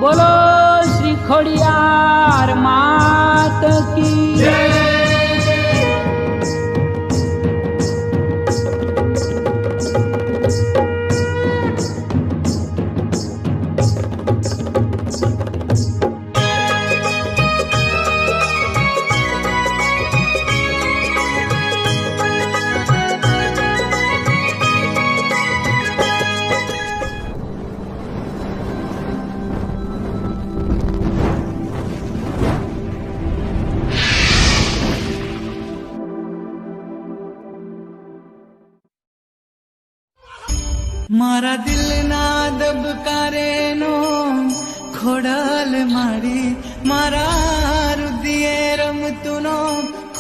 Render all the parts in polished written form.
બોલો શ્રી ખોડિયાર માત કી જય। મારા દિલના દબકારે નો ખોડલ મારી મારા રુદિયે રમતું નો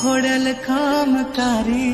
ખોડલ ખમકારી।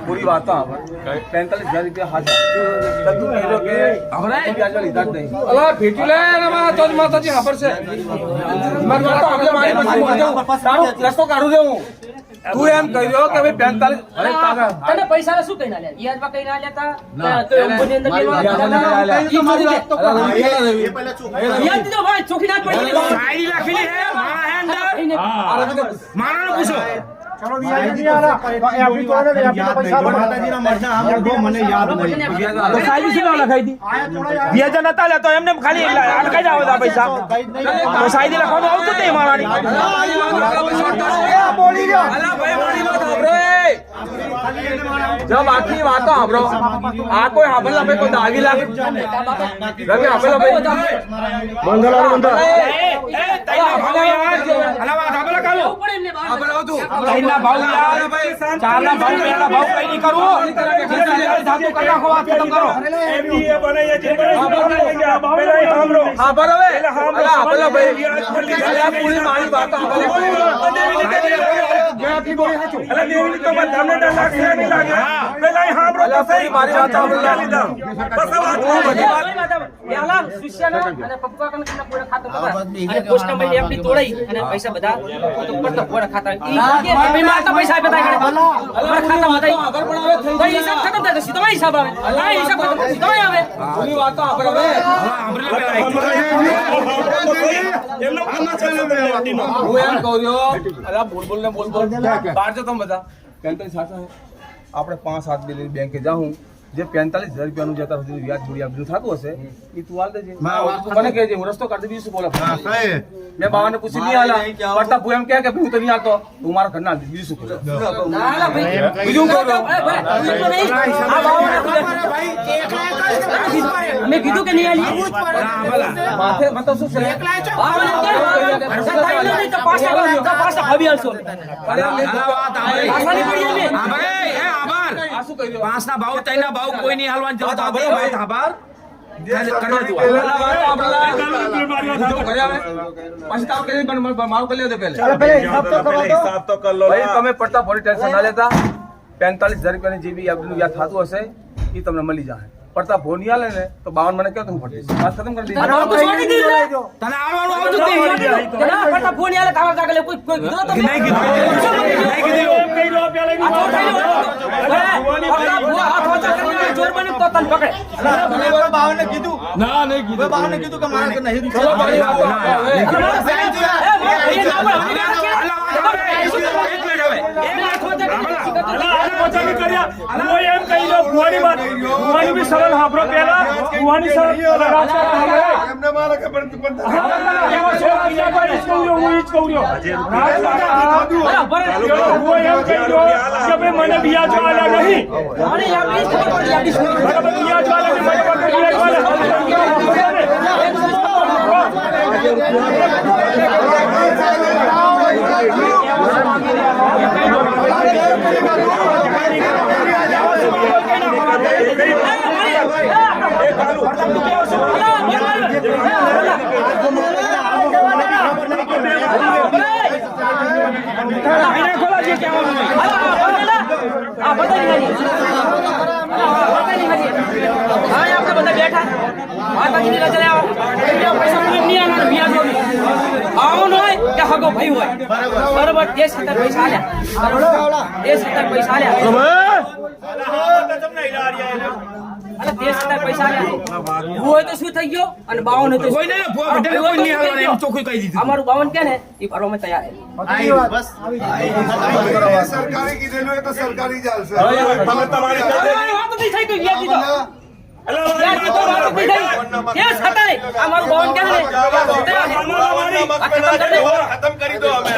पूरी बात 45,000 रुपया हाथ रस्तो काढू दे હું તું એમ કહ્યો કે ભાઈ 45 તને પૈસા શું કઈ ના લે યાદમાં કઈ ના લેતા યાદ દીધો ભાઈ ચોખી નાખ પડી સાઈડ રાખી હે મારા હે અંદર મારાને પૂછો चलो अभी तो पैसा माताजीना मरना हम दो मने याद नहीं तो साइड से लखाई दी व्याज नता ले तो एमने खाली अटकाई जावे दा पैसा तो साइड लखा तो आवत ते मारानी बोली गयो अला भाई बोली मत हमरो जब आखी बात हमरो आ कोई हाबल पे कोई दागी लागे लगे हाबल पे मंगल मंगल ए तैना भाव यार अला बात हाबल कालो हाबल आओ तू ना भाव यार चार ना भाव मेरा भाव कहीं नहीं करो धातु करना को बात खत्म करो एमडीए बने ये जे बने पहले हमरो हां बराबर अला बोलो भाई अला पूरी मारी बात मैं की बोली है अला देवी तो मत हमने 10 लाख से नहीं लागे पहले हमरो अला सही मारी बात बोला बस बात याला शिष्यना અને પપ્પા કને પૂરા ખાતા હતા અને પોસ્ટ નંબર એફડી તોડાઈ અને પૈસા બધા તો પડતો પૂરા ખાતા ઈ માતા પૈસા આપ્યા તા અમાર ખાતા માં આગળ પણ આવે થઈ હિસાબ ખતમ થાય સીધો હિસાબ આવે આ હિસાબ ખતમ સીધો આવે પૂરી વાત આગળ આવે એમનો કામ ચાલે મે વાડીનો હું એમ કહ્યો અલા બોલ ને બોલ બહાર જો તમે બધા 45 સાચા હે આપણે 5-7 દિલ્હી બેંકે જાઉં જે 45,000 રૂપિયાનું જતા સુધી વ્યાજ બોલી આપજો થાતું હશે ઈ તું હાલ દેજે મને કહેજે હું રસ્તો કાઢી દઈશું બોલો હા સહી મેં બાવાને પૂછી નહીં આલા પડતા ભૂ એમ કહે કે હું તો નહીં આવતો તું મારા ઘરના બીજું શું કહું ના ના ભાઈ બીજું કહો આ બાવાને ભાઈ મેં કીધું કે નહીં આલી માથે મત શું છે એકલા છો બાવાને નહીં તો પાછા આવી આલશો અરે આસાની પડી ને હા ભાઈ એ આભાર આ શું કહી દો 5 ના ભાવ 3 ના ભાવ કોઈ નહીં હાલવાન જવાબ આપો ભાઈ આભાર કરને દો પછી તાવ કરી પણ મારું કરી લે દે પહેલે હિસાબ તો કર લો ભાઈ તમે પડતા પોલી ટેન્શન ના લેતા 45,000 રૂપિયાની જે બી આપનું યાદ થાતું હશે એ તમને મળી જાય પડતા ભોની આલે ને તો 52 મને કહો તો હું ફટીશ વાત ખતમ કરી દીધી તને આવવાનું આવતું તે તને પડતા ભોની આલે તાવા જાગલે કોઈ કીધું તો નહીં કીધું કઈ રો પેલા જોર બની તો તને પકડે મને બાવને કીધું ના નહીં કીધું બાવને કીધું કે મારા નહીં ચલો બડી વાત એક મિનિટ હવે મને વ્યાજ વાળા નહીં બરોબર 10-17 પૈસા આલ્યા 10-17 પૈસા આલ્યા અરે 10-17 પૈસા આલ્યા હોય તો શું થઈ ગયો અને 52 તો કોઈ નહીં ચોખ્ખું કહી દીધું અમારું 52 કે ને એ ભરવા મેં તૈયાર સરકારી કીધેલું એ તો સરકારી ચાલશે વાત નથી થઈ ગઈ વ્યાજ દીધો વ્યાજ દીધો વાત નથી થઈ કે છતાંય અમારું 52 કે ને ખતમ કરી દો અમે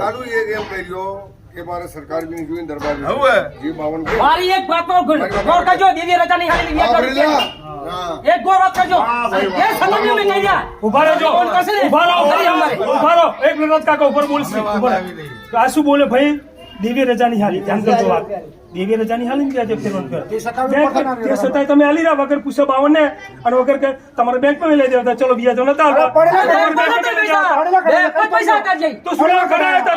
કાલુ એ એમ કર્યો કે મારે સરકાર બી જોઈને દરબાર જે 52 મારી એક વાત પર ગોર કરજો દીદી રજા નહીં હાલી વ્યાજ એક ગોર વાત કરજો એ સમજ્યો મેં કહી દયા ઉભા રહેજો ઉભા રહો એક મિનિટ કાકા ઉપર બોલશે આ શું બોલે ભાઈ દેવી રજાની હાલી ધ્યાન કરજો વાત દેવી રજાની હાલી ને આજે ફેરવાનું કરે તે છતાંય તમે હાલી રહ્યા વગર પૂછો 52 ને અને વગર કે તમારે બેંકમાં લઈ દેવા ચલો વ્યાજો નતા પૈસા કરજે તો સુરા કરાયા હતા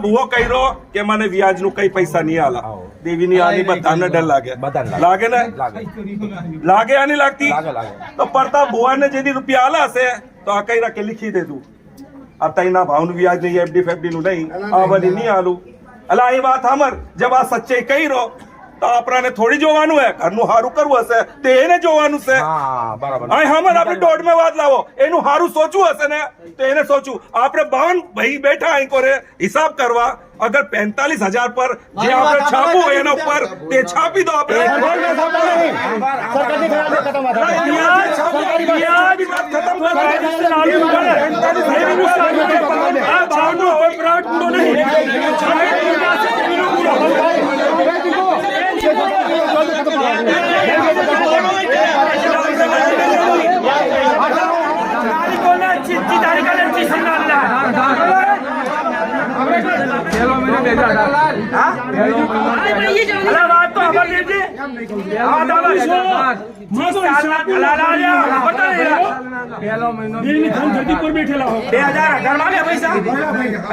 ભૂવો કર્યો કે મને વ્યાજ નું કઈ પૈસા નહીં આલા દેવી ની આની બધાને ડર લાગે લાગે ને લાગે આની લાગતી તો પડતા ભુવા ને જેની રૂપિયા આલા હશે તો આ કઈ રાખે લીખી દેતું આ તઈના ભાવનું વ્યાજ નહીં એફડી ફેફડી નું નહીં આ બધી નહીં આલું એટલે એ વાત સાંભળ જબ આ સચ્ચાઈ કહી રહો તો આપણાને થોડી જોવાનું હે ઘરનું હારું કરવું હશે તો એને જોવાનું છે આપણે દોઢ में વાત લાવો એનું હારું સોચવું હશે ને તો એને સોચવું આપણે 52 ભાઈ બેઠા અહીં કોરે હિસાબ કરવા અગર 45,000 પર જે આપણે છાપવું હોય એના ઉપર તે છાપી દો આપણે બેઠેલા 2018 પૈસા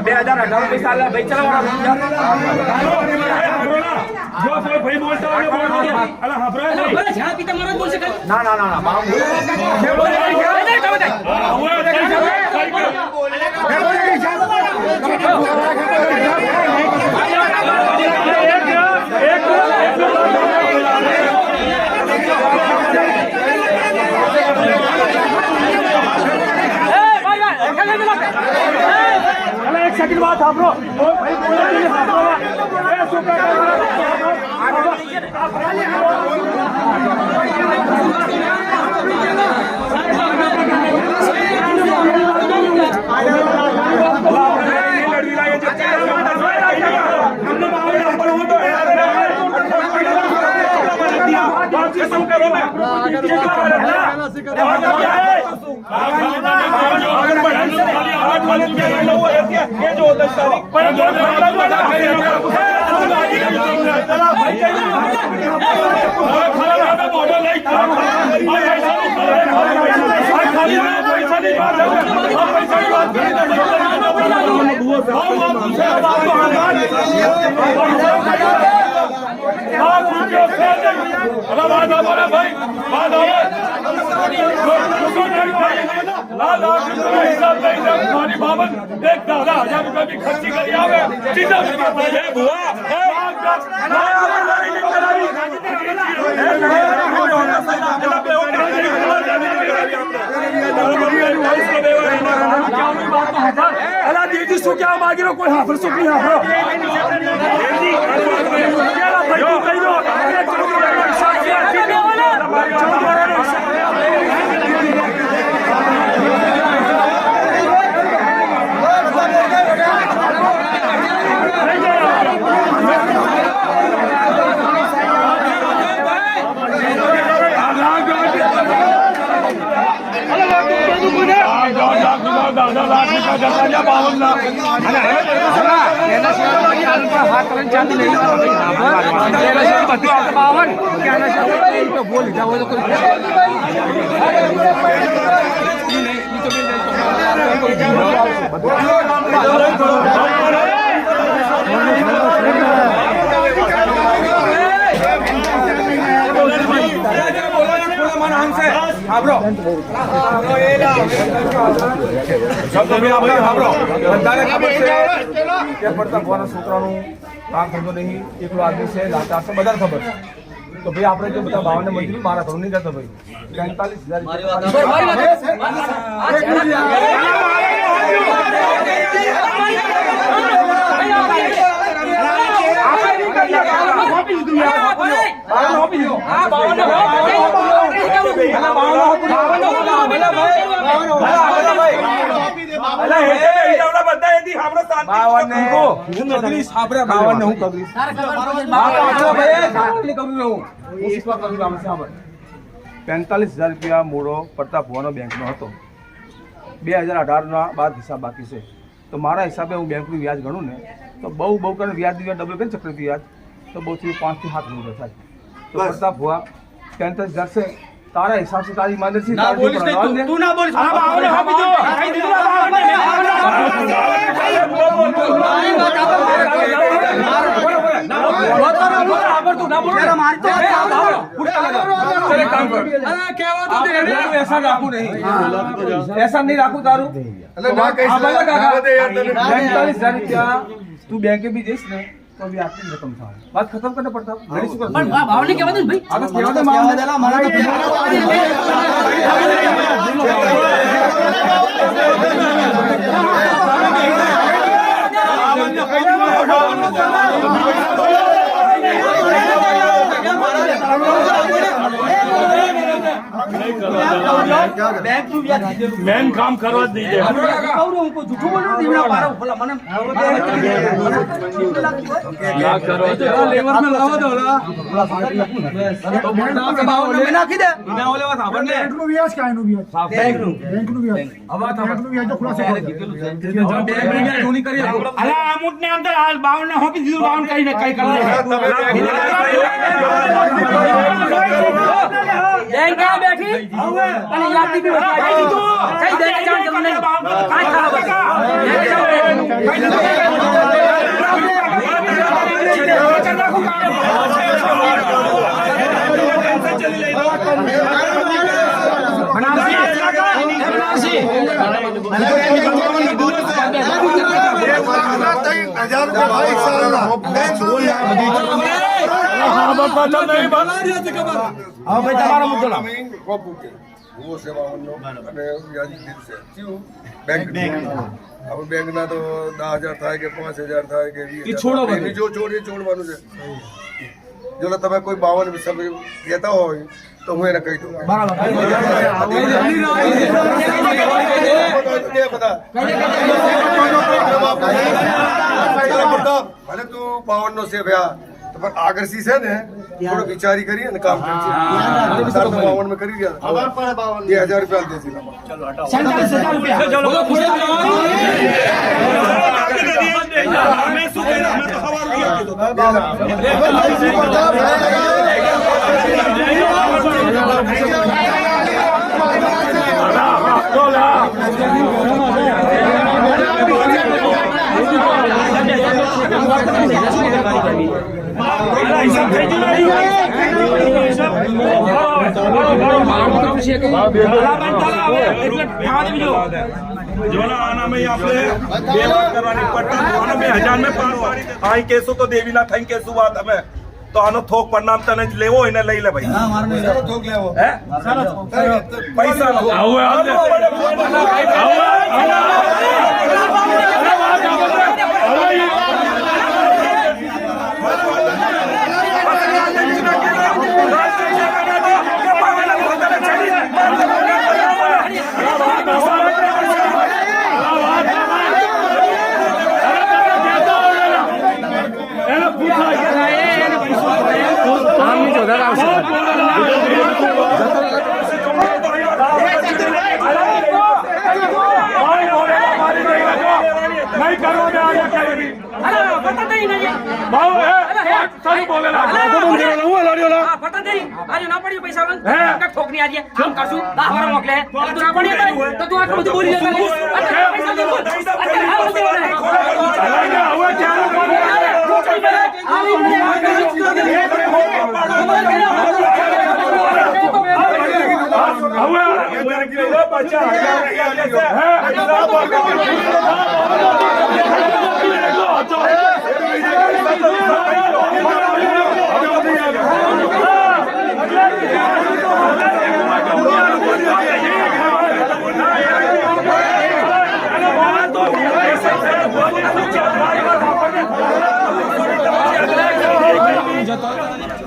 2018 પૈસા ભાઈ ચલો જો ભાઈ બોલતા હોય ના ના ના એક સેકન્ડ વાત સાંભળો ખર્ચી કરી આવે અલા દેવજી શું કહેવા માંગી રહ્યો કોઈ હાફર શું નહીં હાફરો છોકરાનું કામ થતો નહીં, એકલો આદમી છે, લાચાર છે, બધાને ખબર છે. તો ભાઈ આપણે જો બધા ભાવને મંજૂરી મારા ઘણું નહીં કરતો ભાઈ 45,000 રૂપિયા મૂળો પ્રતાપ ભુવાનો બેંકનો હતો. 2018 બાદ હિસાબ બાકી છે. તો મારા હિસાબે હું બેંકનું વ્યાજ ગણું ને તો બહુ કરીને વ્યાજ ડબલ કરીને ચક્રવૃદ્ધિ વ્યાજ તો બહુથી 5 થી 7 મૂળો થાય. તો પ્રતાપ ભુવા 45,000 છે. તારા હિસાબથી તારી ઈમાનદારી ના બોલીશ નહીં તું ના બોલીશ ऐसा नहीं રાખું તારું 45,000 રૂપિયા તું બેંકે બી જઈશ ને તો બી આટલી રકમ થાય. વાત ખતમ કરને પડતા પણ ભાવને કહેવા દે ને ભાઈ આ તો કહેવા દે મારા મેન કામ કરવા જ નહીં દે બેંક ક્યાં બેઠી અને યાદી બી કઈ દેને જાણ તમને કાઈ ખાવા બેંક ના તો 10,000 થાય કે 5,000 થાય કે 20,000 જો છોડવાનું છે. જો તમે કોઈ 52 કહેતા હોય તો હું એને કહી દઉં ભલે તું 52 નો છે ભયા તો પણ આગળથી છે ને થોડો વિચારી કરીએ ને કામ કરશે 52 में કરી ગયા ખબર પડે 2000 રૂપિયા દેસી કેસો તો દેવીના થઈ કેસું વાત અમે તો આનો થોક પરિણામ તને જ લેવો એને લઈ લે ભાઈ થોક લેવો હે પૈસા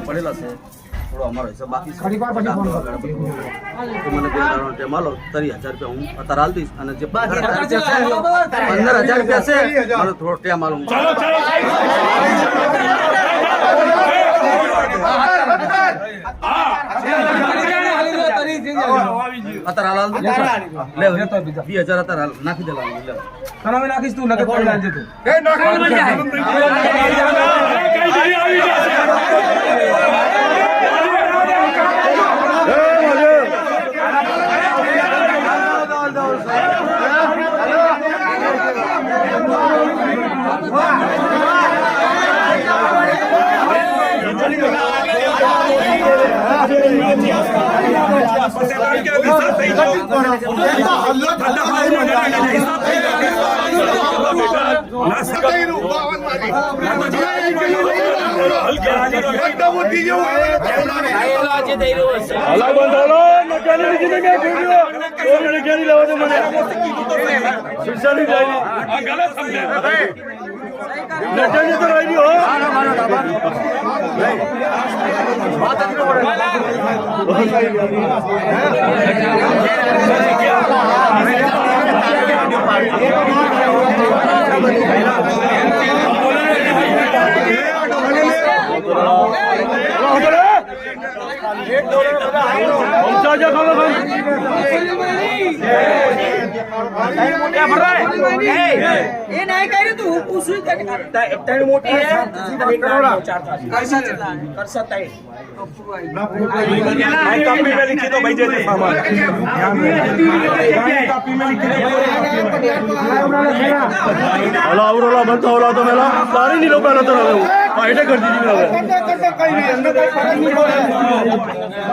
પડેલા છે થોડો અમારો હિસાબ બાકી છે તો મને 2 દાડો ટાઈમ આલો 30,000 રૂપિયા હું અત્યારે હાલ દઈશ અને જે 15,000 રૂપિયા છે મને થોડો ટાઈમ આલો અત્યારે હાલ લે 20,000 અત્યારે હાલ નાખી દે નાખીશ તું નગર પડી લાવજે તું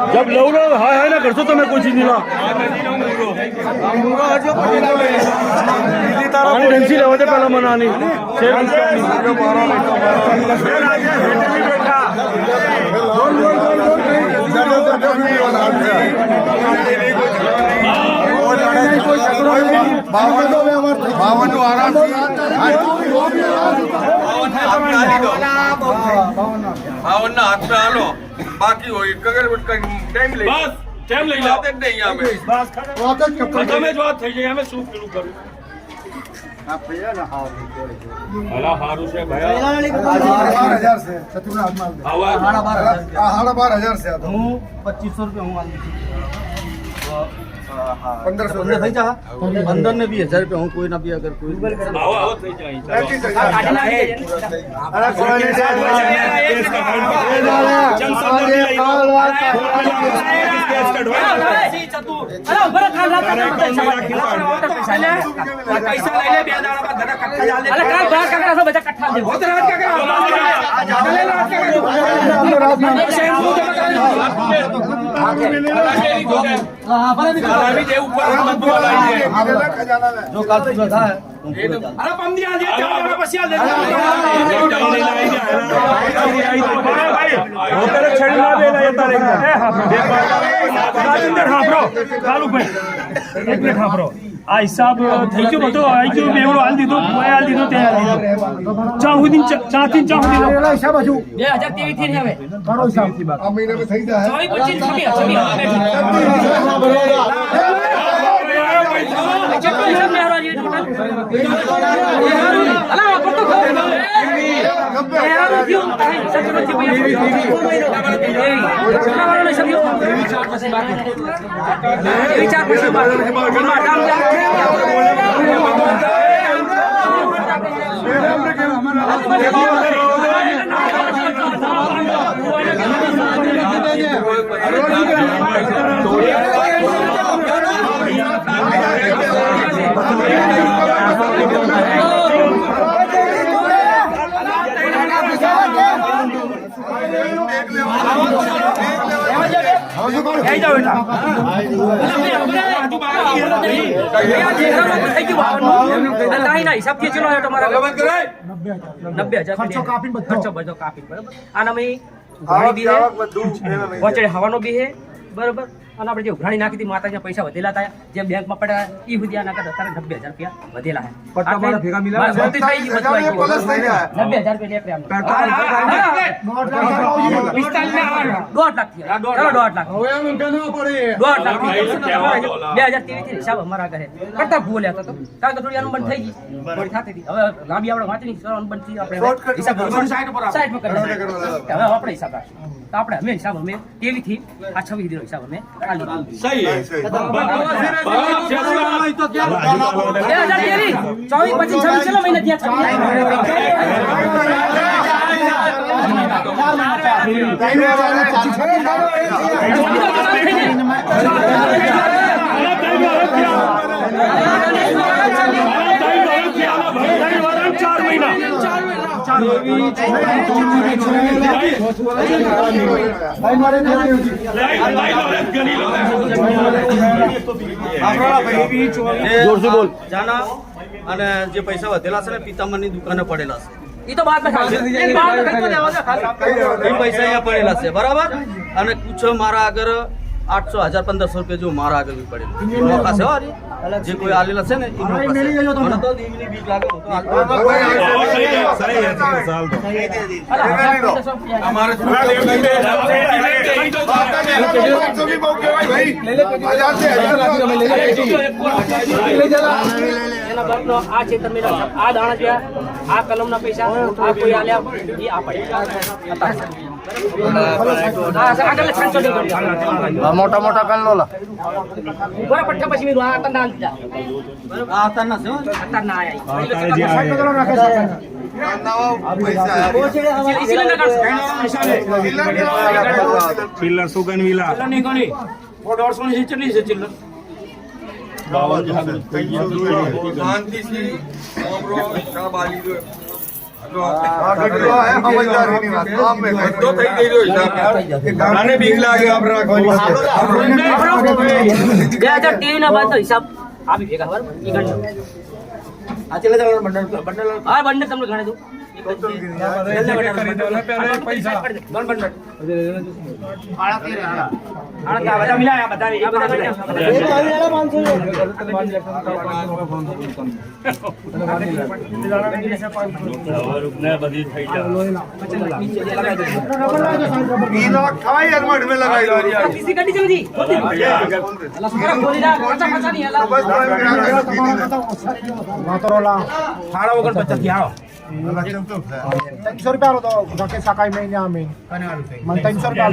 जब लव हाय हाय ना करसो तो मैं कुछ नहीं ला ढंसी लेवते पहला मनानी बावन आराम बावन ना हाथ में आलो बाकी हो टाइम ले બસ કેમ લઈ લો नहीं यहाँ में બસ ખતમ જ વાત થઈ ગઈ અમે શું પેલું કરું અલા હારું છે ભાઈ 12,000 છે આવા 12,000 છે આ તો હું 2500 રૂપિયા હું આલી 1500 થઈ જા 15 ને 2,000 રૂપિયા હું કોઈ ના બી અગર કોઈ આવો થઈ જાય જો કાલ પૂરો થાય આ હિસાબ થઈ ગયો બધો આવી ગયો બેવડો હાલ દીધો ભુવાએ હાલ દીધો તે હાલ દીધો ચા સુધી ચાથી ચા સુધી 2023 થી હવે આ મહિનામાં થઈ જાય 90,000 હવાનો બી હે બરોબર અને આપણે જે ઉઘરાણી નાખી હતી માતાજીના પૈસા વધેલા હતા જેમ બેંકમાં પડ્યા ઈ સુધી આના કરતા અત્યારે 90,000 રૂપિયા વધેલા હે તમારા ભેગા મિલાવે બસ ગણતરી થઈ ગઈ, બધું આવી ગયું. પ્લસ થઈ જાય 90,000 રૂપિયા દોઢ લાખ થયા. ચલો દોઢ લાખ 2023 થી હિસાબ અમારા ઘરે કરતા ભૂલ હતો તો કારણ કે થોડી અનુબંધ થઈ ગઈ થોડી થતી હતી. હવે લાંબી આપણે વાંચી નહીં અનુબંધ થી આપણે હિસાબ સાઈડ પર કરી હવે આપણે હિસાબ રાખીશું તો આપણે અમે હિસાબ અમે કેવી થી આ 26 દિનો હિસાબ અમે કાઢી લીધો. સહી હે 2023 24 25 26 છેલ્લો મહિના જોરથી બોલ જાના અને જે પૈસા વધેલા છે ને પિતામહની દુકાને પડેલા છે એ તો બાદ માં એ પૈસા અહીંયા પડેલા છે બરાબર અને કુછ મારા આગળ 800 1000 1500 રૂપિયા જો મારા આગળ બી પડેલા નોકા છે હો અરે. જે કોઈ આલેલા છે ને એ નોકા છે. મને તો દીવની બીક લાગે હું તો હાલતો અમારે એના બાપનો આ ચેતરમેનો આ દાણા જ્યાં આ કલમના પૈસા આ કોઈ આલ્યા એ આ પડ્યા મોટા મોટા કાનલોલા બરાબર પટ્ટા પછી મેં આ તંડા દીધા આ તાના છે હો. અત્યાર ના આયા ચિલ્લર સુગન વિલા ના બાદ હિસાબ આવી ભેગા બરાબર ઈ ગણજો આ ચલે ચાલો બંડલ બંડલ હા બંને તમને ગણે દઉં ખાઈ યાર મેં લગાઈ લો किसी गड्डी चल दी बोली ना खर्चा खर्चा नहीं है બસ સાડા વગર 50 થી આવો 300 रुपया तो धके सकाळी महिने आम्ही मग 300 रुपया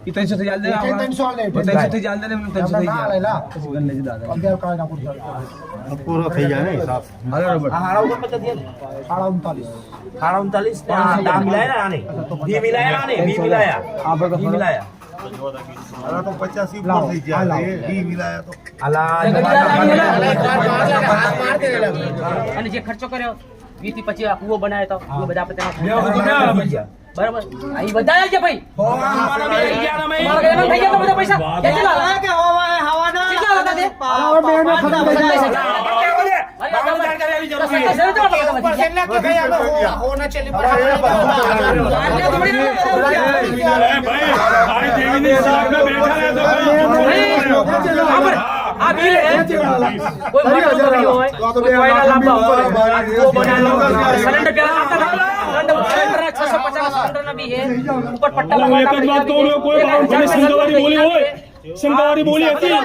ઈ 300 થી ચાલ દે 300 आले 300 થી ચાલ દે ને 300 થઈ જાય आलेला ગણને દાદા અગિયાર काय ना कुठं પૂરો થઈ જાય ને હિસાબ હાલો રોબર્ટ साडा 39 સાડા 39 દામ મિલાયા ને આને બી મિલાયા આને બી મિલાયા આ પર બી મિલાયા હવે તો 85 ઉપર થઈ ગયા એ બી મિલાયા તો અને જે ખર્ચો કર્યો 20 થી 25 આ કૂવો બનાવ્યો તો કૂવો બધા આપણે બરાબર આ ઈ વધારે છે ભાઈ મારા ઘરે થઈ ગયા તો બધા પૈસા કેટલા લાગે કે હવાના કેટલા લાગે તે હવે બે નો ખતમ થઈ જાય આ બિલ કોઈ મરતો નહીં હોય કોઈ કોઈના લાંબા હોય કો બનાલો સિલિન્ડર પેલા આપતા સિલિન્ડર 650 સિલિન્ડર ના બી હે ઉપર પટ્ટા હું એક જ વાત કહું છું, કોઈ ભાવ તમે સંઘવારી બોલી હોય સંઘવારી બોલી હતી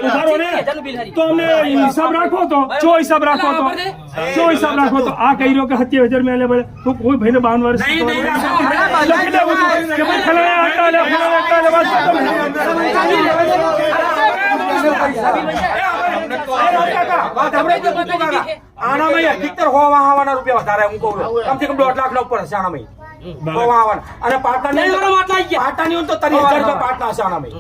ઉભારો ને તો અમને હિસાબ રાખો તો જો હિસાબ રાખો તો આ કહી રહ્યો કે 70,000 में ले तो कोई भाई ने 52 वर्ष नहीं के भाई खलाया हटा ले આનામાં અધિકતર હોવાના રૂપિયા વધારે હું કહું કમ થી કમ 2 લાખ ઉપર હશે આનામાં હોવાના અને પાટણની પાટણની તો 30,000 રૂપિયા પાટના હશે આનામાં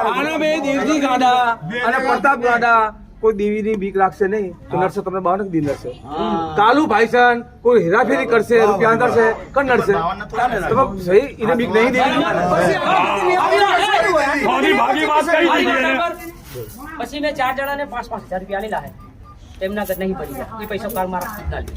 આના બે દેવજી ગાડા અને પ્રતાપ ગાડા કોઈ દેવીની બીક લાગશે નહીં તો નડશે તમને 52 દિન નડશે કાલુ ભાઈસન કોઈ હેરાફેરી કરશે રૂપિયા અંદરશે કણ નડશે તો સહી એને બીક નહીં દેવી ભાગી વાત કરી દીધી પછી મેં 4 જણાને 5,000 રૂપિયા આલેલા હે એમના ઘર નહીં પડી ગયા એ પૈસા કાલ મારા ખાતા લે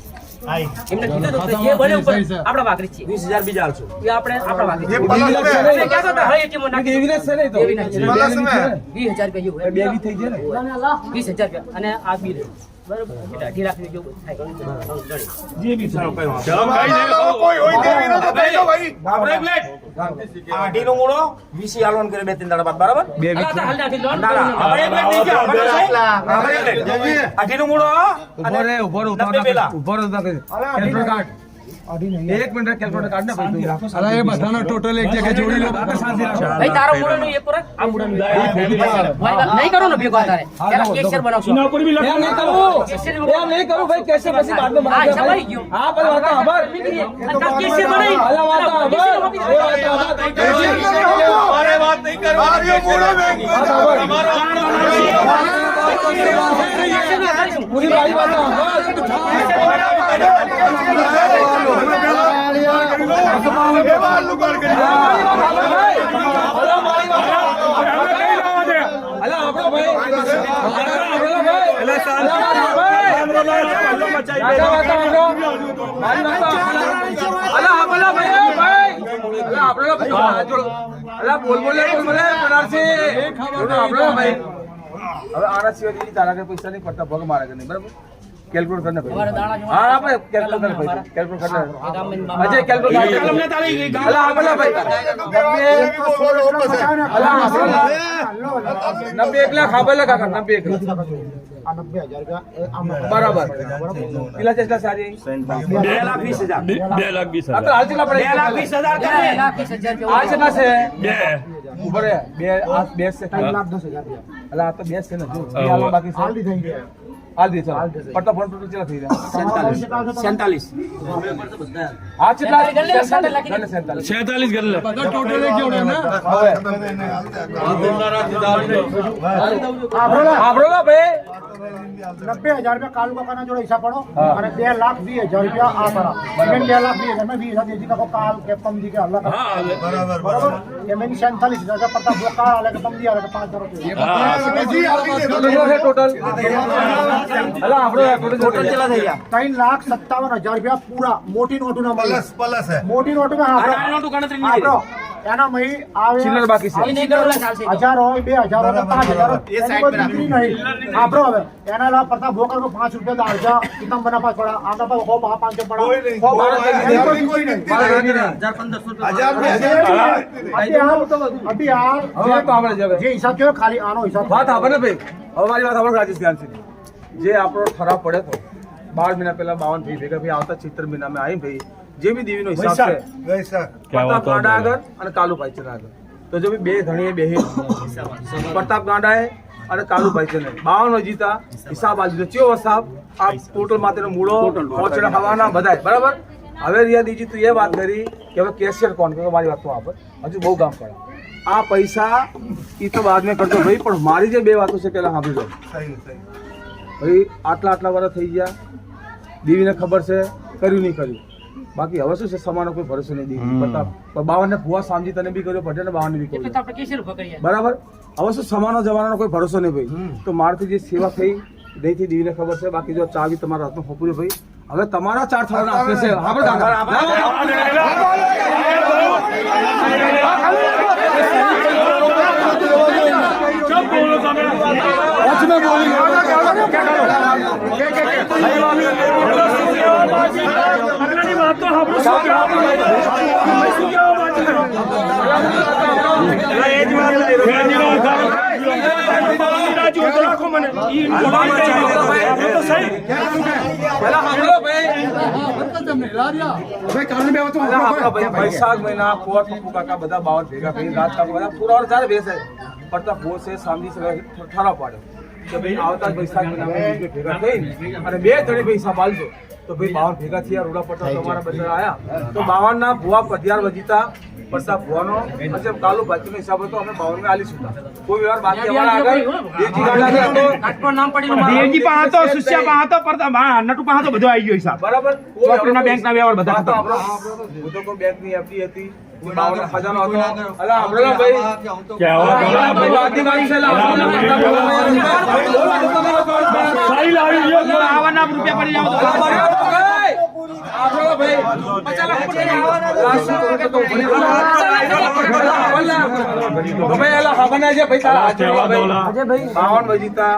એમને કીધું તો એ બને ઉપર આપડા વાગરી છે 20,000 બીજા આલશું એ આપણે આપડા વાગરી છે ये पलस में આપણે ક્યાં હતા હવે એટીએમ નાખી દેવીને છે નહીં તો દેવીને છે. पलस में 20,000 રૂપિયા જેવું બે બી થઈ જાય ને 20,000 રૂપિયા અને આ બિલ બરાબર એટલે 2.5 લાખ જેવું થાય જે બી સારો કઈ વાત कोई होई देवी ना तो दे दो भाई આઢીનો મૂળો 20 આલોન કરે 2-3 દાડા બાદ બરાબર બે હાલ નાખી લોન ના ના આપણે એક પ્લેટ નહીં આઢીનો મૂળો ઉભો રે ઉભો રે કેલ્ક્યુલેટર કાઢ અઢી નહીં 1 મિનિટ કેલ્ક્યુલેટર કાઢ ને ભાઈ અલા એ બધાનો ટોટલ એક જગ્યાએ જોડી લો ભાઈ તારો મૂળાનું એક પર આ મૂળાનું નહીં કરો ને ભેગો તારે પેલા કેક શેર બનાવશો એના ઉપર બી એમ લખો નહીં કરું ભાઈ કેસે પછી બાદ में હા જમાઈ ગયો હા પર વાતો ખબર કેક શેર બનાવી અલા વાતો ખબર अरे बात नहीं करो ये बोलो मैं પૂરી મારી વાતો અલા આપણો ભાઈ હવે આના સિવાય બીજી તારા કઈ પૈસા નહીં પડતા ભગ મારે કે નહીં બરાબર કેલ્ક્યુલેટ કરને ભાઈ હા આપણે કેલ્ક્યુલેટ કરી ભાઈ કેલ્ક્યુલેટ કરને અજય કેલ્ક્યુલેટ કલમને તારી અલા આપલા ભાઈ અલા 91 લાખ આપલા કાકા 91 લાખ આ 90,000 રૂપિયા બરાબર પેલા ચેસ્ટા સારી 2,20,000 2,20,000 આ તો હાલ ચેટલા પડે 2,20,000 આ ચેટલા છે બે ઉપર બે આ બે છે 3,10,000 રૂપિયા અલા આ તો બે છે ને જો હાલ બાકી છે હાલથી થઈ ગયા હાલ દે ચાલ પડતા ફોન ટોટલ ચેટલા થઈ ગયા 47 આ ચેટલા ગલ્લે 47 46 ગલ્લે टोटल एक जोड़े ना હવે આપણો ભાઈ 90,000 રૂપિયા કાલુ કાકાના જોડે હિસાબ પડો અને 2,20,000 રૂપિયા આ કરા પેમેન્ટ 2,20,000 में 20,000 देती का काल के कम दी के अल्लाह का बराबर ये मैंने 47,000 पता वो काल वाले के कम दिया वाले 5,000 ટોટલ અલા આપણો ટોટલ કેટલા થઈ ગયા 3,57,000 રૂપિયા પૂરા મોટી નોટો ના મળે प्लस है મોટી નોટો માં આપણો એના મહી આવે ચિલ્લર બાકી છે. એ નહીં કરો ચાલશે 1000 હોય 2,000 હોય 5,000 એ સાઈડ પર નહીં આપણો હવે એના લા પડતા ભોકર કો 5 રૂપિયા દારજા કિતમ બના પાસ પડા આના પર હો 500 પડા कोई नहीं, હો कोई नहीं। અભી હાલ હવે તો આપણે જવે જે હિસાબ થયો ખાલી આનો હિસાબ વાત આપે ને ભાઈ હવે મારી વાત આપણે રાજેશ ધ્યાનથી જે આપણો ઠરાવ પડે તો 12 મહિના પહેલા 52 થઈ ભેગા ભાઈ આવતા 76 મહિનામાં આવી ભાઈ જે બી દેવીનો હિસાબ છે वैसा પ્રતાપ ગાંડા આગળ અને કાલુભાઈ છે આગળ તો જો બી બે ધણીએ બે પ્રતાપ ગાંડાએ અને કાલુભાઈ છે 52 જીતા હિસાબ આ દીધો ચેવો હિસાબ આ ટોટલ માટેનો મૂળો પહોંચડા હવાના બધાય બરાબર હવે રિયા દીજી તું એ વાત કરી કે હવે કેશિયર કોણ કે મારી વાત તો આપે હજુ બહુ કામ પડે આ પૈસા એ તો બાદ મેં કરજો ભાઈ પણ મારી જે બે વાતો છે પેલા સાંભળી લો सही सही ભાઈ આટલા વર્ષ થઈ ગયા દેવીને ખબર છે કર્યું નહીં કર્યું બાકી હવે શું છે સમાનો કોઈ ભરોસો નહીં દેવી પ્રતાપ 52 ને ભુવા સામજી તને બી કર્યો પટેલ ને 52 ને બી એટલે તો કર્યો આપણે કેસર ઉભા કરીએ બરાબર હવે શું સમાનો જમાનાનો કોઈ ભરોસો નહીં ભાઈ તો મારથી જે સેવા થઈ દહીંથી દેવીને ખબર છે બાકી જો ચાવી તમારા હાથમાં ફોપુરી ભાઈ હવે તમારા 4 થવાના આપે છે ચપ બોલો તમે આગળની વાત તો આપણું શું કહેવાનું? શું કહેવા માંગે છે? એ જ વાત લઈ રાજુ તો રાખો મને ઈ આપણે તો સહી પહેલા સાંભળો ભાઈ વૈશાખ મહિના કોટ પપ્પુ કાકા બધા બાવર ભેગા થઈ રાત કાકા બધા પૂરા ચાર બેસે પડતા ભોજ છે સામજી છે ઠરાવ પાડ્યો કે ભાઈ આવતા જ વૈશાખ મહિનામાં ભેગા થઈ અને બે ત્રણ પૈસા પાલજો તો ભાઈ 52 ભેગા થયા રૂડા પડતા તમારા બધા આયા તો 52 ના ભુવા પધિયાર વજીતા પડતા ભુવાનો પછી કાલુ ભાઈનો હિસાબ હતો અમે 52 આલી સુતા કોઈ વ્યવહાર બાકી અમારા આગળ દેજી ગાડા હતો કાટકો નામ પડીનું દેવજી પાસે હતો સુસ્યા પાસે હતો પણ નટુ પાસે હતો બધો આવી ગયો હિસાબ બરાબર ચોકડીના બેંકના વ્યવહાર બધા હતા આપણો બેંકની એફડી હતી 52 ખજાનો હતો અલા આપણો ભાઈ ભાઈ આદિવાસી છે સાઈ લાવી ગયો આવાના રૂપિયા પડી જાવ આપણો ભાઈ 50 લાખ ભાઈ એલા હવાના છે ભાઈ તારા હાજર ભાઈ 52 વજીતા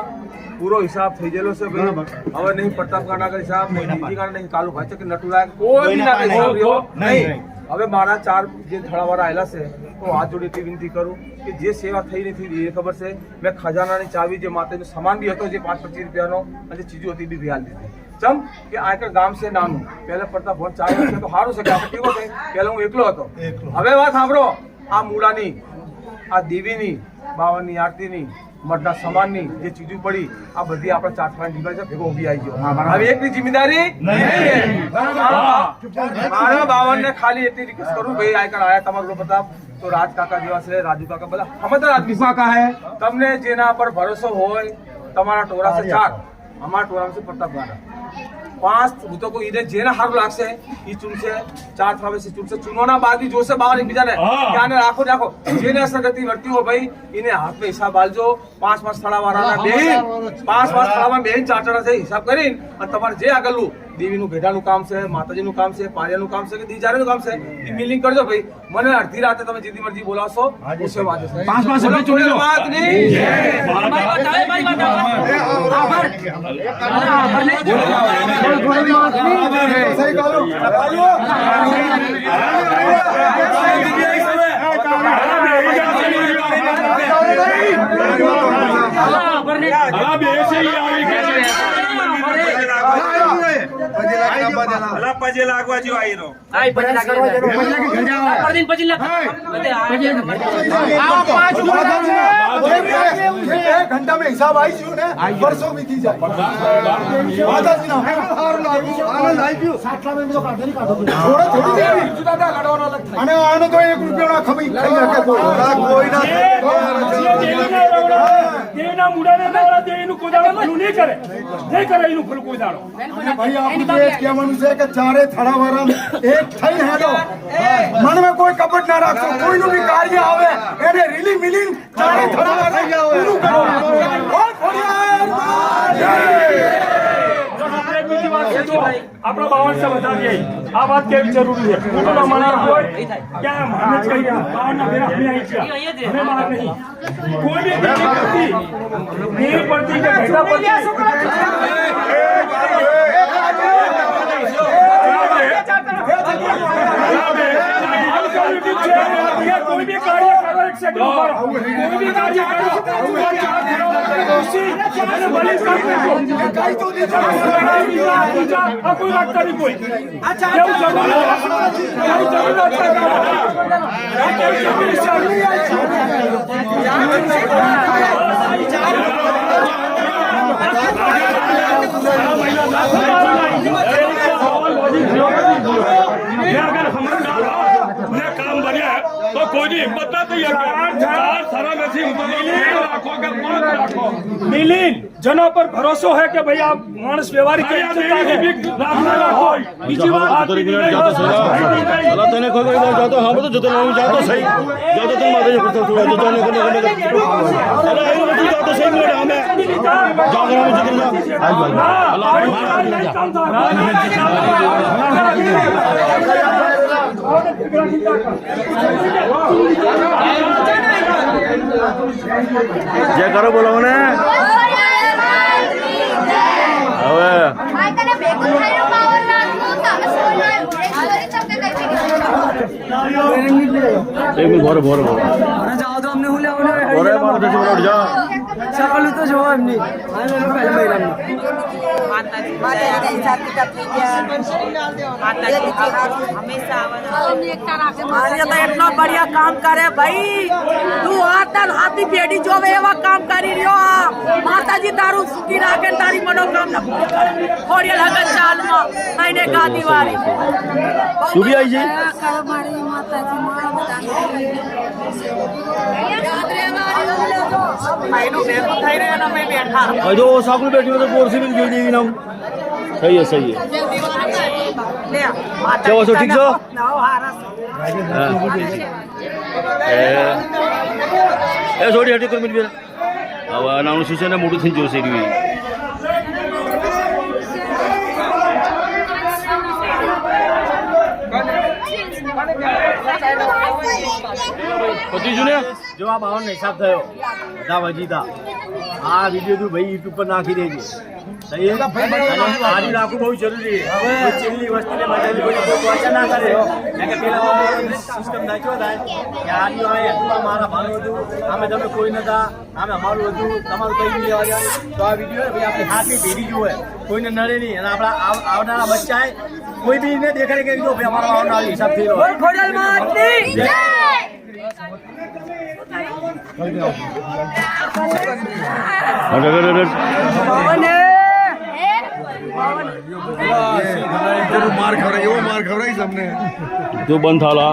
પૂરો હિસાબ થઈ ગયેલો છે ભાઈ હવે નહીં પ્રતાપ ગાંડા કા હિસાબ નહીં બીજી ગાંડા નહીં કાલુ ભાઈ કે નટુરાય કોઈ બી ના કઈ હિસાબ રહ્યો નહીં હવે મારા 4 જે ધડાવાળા આવેલા છે તો હાથ જોડીથી વિનંતી કરું કે જે સેવા થઈ નથી એ ખબર છે મેં ખજાનાની ચાવી જે માતાનો સામાન બી હતો જે 5-25 રૂપિયાનો અને જે ચીજો હતી બી હાલ દીધી ચમ કે આકર ગામ છે નાનું પહેલા પડતા ફોન ચાવી છે તો સારું છે કે આપણે કેવો છે પહેલા હું એકલો હતો હવે વાત સાંભળો આ મૂળાની આ દેવીની 52 ની આરતીની મઠના સમાનની જે ચીજો પડી આ બધી આપણા ચાટવાની જીવા છે ભેગો ઉભી આવી ગયો હવે એકની જિમ્મેદારી નહીં મારા 52 ને ખાલી એટલી રિક્વેસ્ટ કરું ભાઈ આકર આયા તમારો પ્રતાપ તો રાજ કાકા જેવા છે રાજુ કાકા બધા સમજદાર આદમી કાકા હે તમને જેના પર ભરોસો હોય તમારા ટોરા છે 4 અમારા ટોરા છે પ્રતાપ ગાંડા 5 હું તો કોઈ ઈને જેને હારું લાગશે ઈ ચૂનશે 4 થાવે છે ચૂનશે ચૂનોના બાદ બી જોશે બાર એકબીજાને ત્યાંને રાખો જેને અસરગતિ વર્તી હોય ભાઈ ઈને હાથમાં હિસાબ આલજો 5 સ્થળાવાળાના બેહીન 5 સ્થળામાં બેહીન ચાટડા છે હિસાબ કરીને અને તમારે જે આગળનું દેવીનું ભેડાનું કામ છે માતાજીનું કામ છે પારિયાનું કામ છે કે દીજારેનું કામ છે ઈ મિલિંગ કરજો ભાઈ મને અડધી રાતે તમે જેદી મરજી બોલાવશો ઉસે વાત છે 5 રૂપિયા ચોરી લો વાત નહીં सही कालू આ બે છે ઈ આવી ગયા અલા પજે લાગવા જો આઈ રો આઈ પછી લાગે પરદીન પછી લાગે બધે આ ઘંટા में हिसाब आई છું ને વર્ષો વીતી જાય માતાજીનો આનંદ આવી ગયો સાટલા મેં તો કાઢે નહીં કાઢો થોડો થોડી દેવી દાદા લડવાનો અલગ થાય અને આનો તો 1 રૂપિયાનો ખમી ખાઈ શકે કોઈ ના દેના મુડાને નવરા દે એનું કોદાળો ભલું નહીં કરે એનું ભલું કોદાળો ભાઈ આપણું તો એ જ કહેવાનું છે કે ચારે થડાવાળા એક થઈ હેડો મનમાં કોઈ કપટ ના રાખો કોઈનું બી કાર્ય આવે એને રીલી મિલી ચારે થડાવાળા પૂરું કરો આપણા બાવન સે વધારીએ આ વાત કેવી જરૂરી છે કોઈનો માનવ હોય ક્યાં મહેનત કરી બાવનના ફેરા અમે આવી છે અમે માર નહીં કોઈ બી નહીં પડતી કે બેટા પડતી कोई भी कार्य करो एक सेकंड कोई भी कार्य करो कोई लगता नहीं कोई अच्छा अगर हमारे काम बने तो कोई हिम्मत ना मिलिन जना पर भरोसो है कि भाई आप मानस व्यवहारिक बीजी बात જે કરો બોલો મને હવે ભોરે ભોરે જાઓ તો અમને હું લેવાનું ભોરે મારો જશે બોલો જા સકલ તો જોવો એમની એટલો બઢિયા કામ કરે ભાઈ તું હાથી પેઢી જોવે એવા કામ કરી રહ્યો માતાજી તારું સુખી રાખે તારી મનોકામના ખોડિયાલ હગન ચાલમાં આઈને ગાદી વાળી તું બી આવી જઈ જો સાકું બેઠી તો કોર્સી બી જોઈ દેવી નામ સહી है કેવો છો ઠીક છો એ છોડી હટી કર મિલ હવે નાનું શું છે ને મોટું થઈ જોશે પતી જુ ને જો આ 52 હિસાબ થયો બધા વજીતા આ વિડીયો તું ભાઈ યુટ્યુબ પર નાખી દેજે સહી है आदि રાખવું બહુ જરૂરી છે કોઈ છેલ્લી વસ્તુને માટે કોઈ વાચા ના કરે કે પેલા સિસ્ટમ નાખ્યો થાય કે આદિ હોય અથવા મારા ભાણું હતું અમે તમે કોઈ નતા અમે અમારું હતું તમારું કઈ નહીં લેવા જાય તો આ વિડીયો ભાઈ આપણે હાથની ભેડી જ હોય કોઈને નડે નહીં અને આપણા આવનારા બચ્ચાએ કોઈ બી ને દેખાડે કે જો ભાઈ અમારો આવનારો હિસાબ થઈ રહ્યો ખોડિયાલ માતની જય मार खवराई सबने जो बंद थाला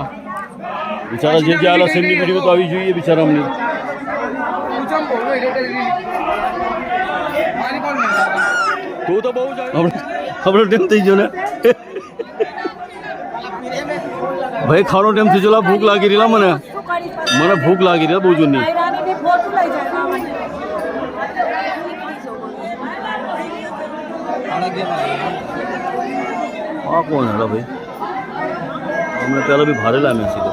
बिचारा जे आला सेमनी वीडियो तो આવી જોઈએ बिचारा हमने तो બહુ ખબર ટેમ થઈ ગયો ને ભાઈ ખાવાનો ટેમ થઈ ગયો ભૂખ લાગી રહી મને ભૂખ લાગી રહી બહુ જોની આ કોણ હતા ભાઈ અમને પહેલા બી ભારે લામ્યા સીધો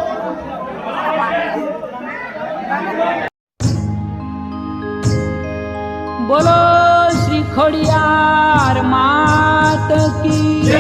बोलो श्री खोडियार मात की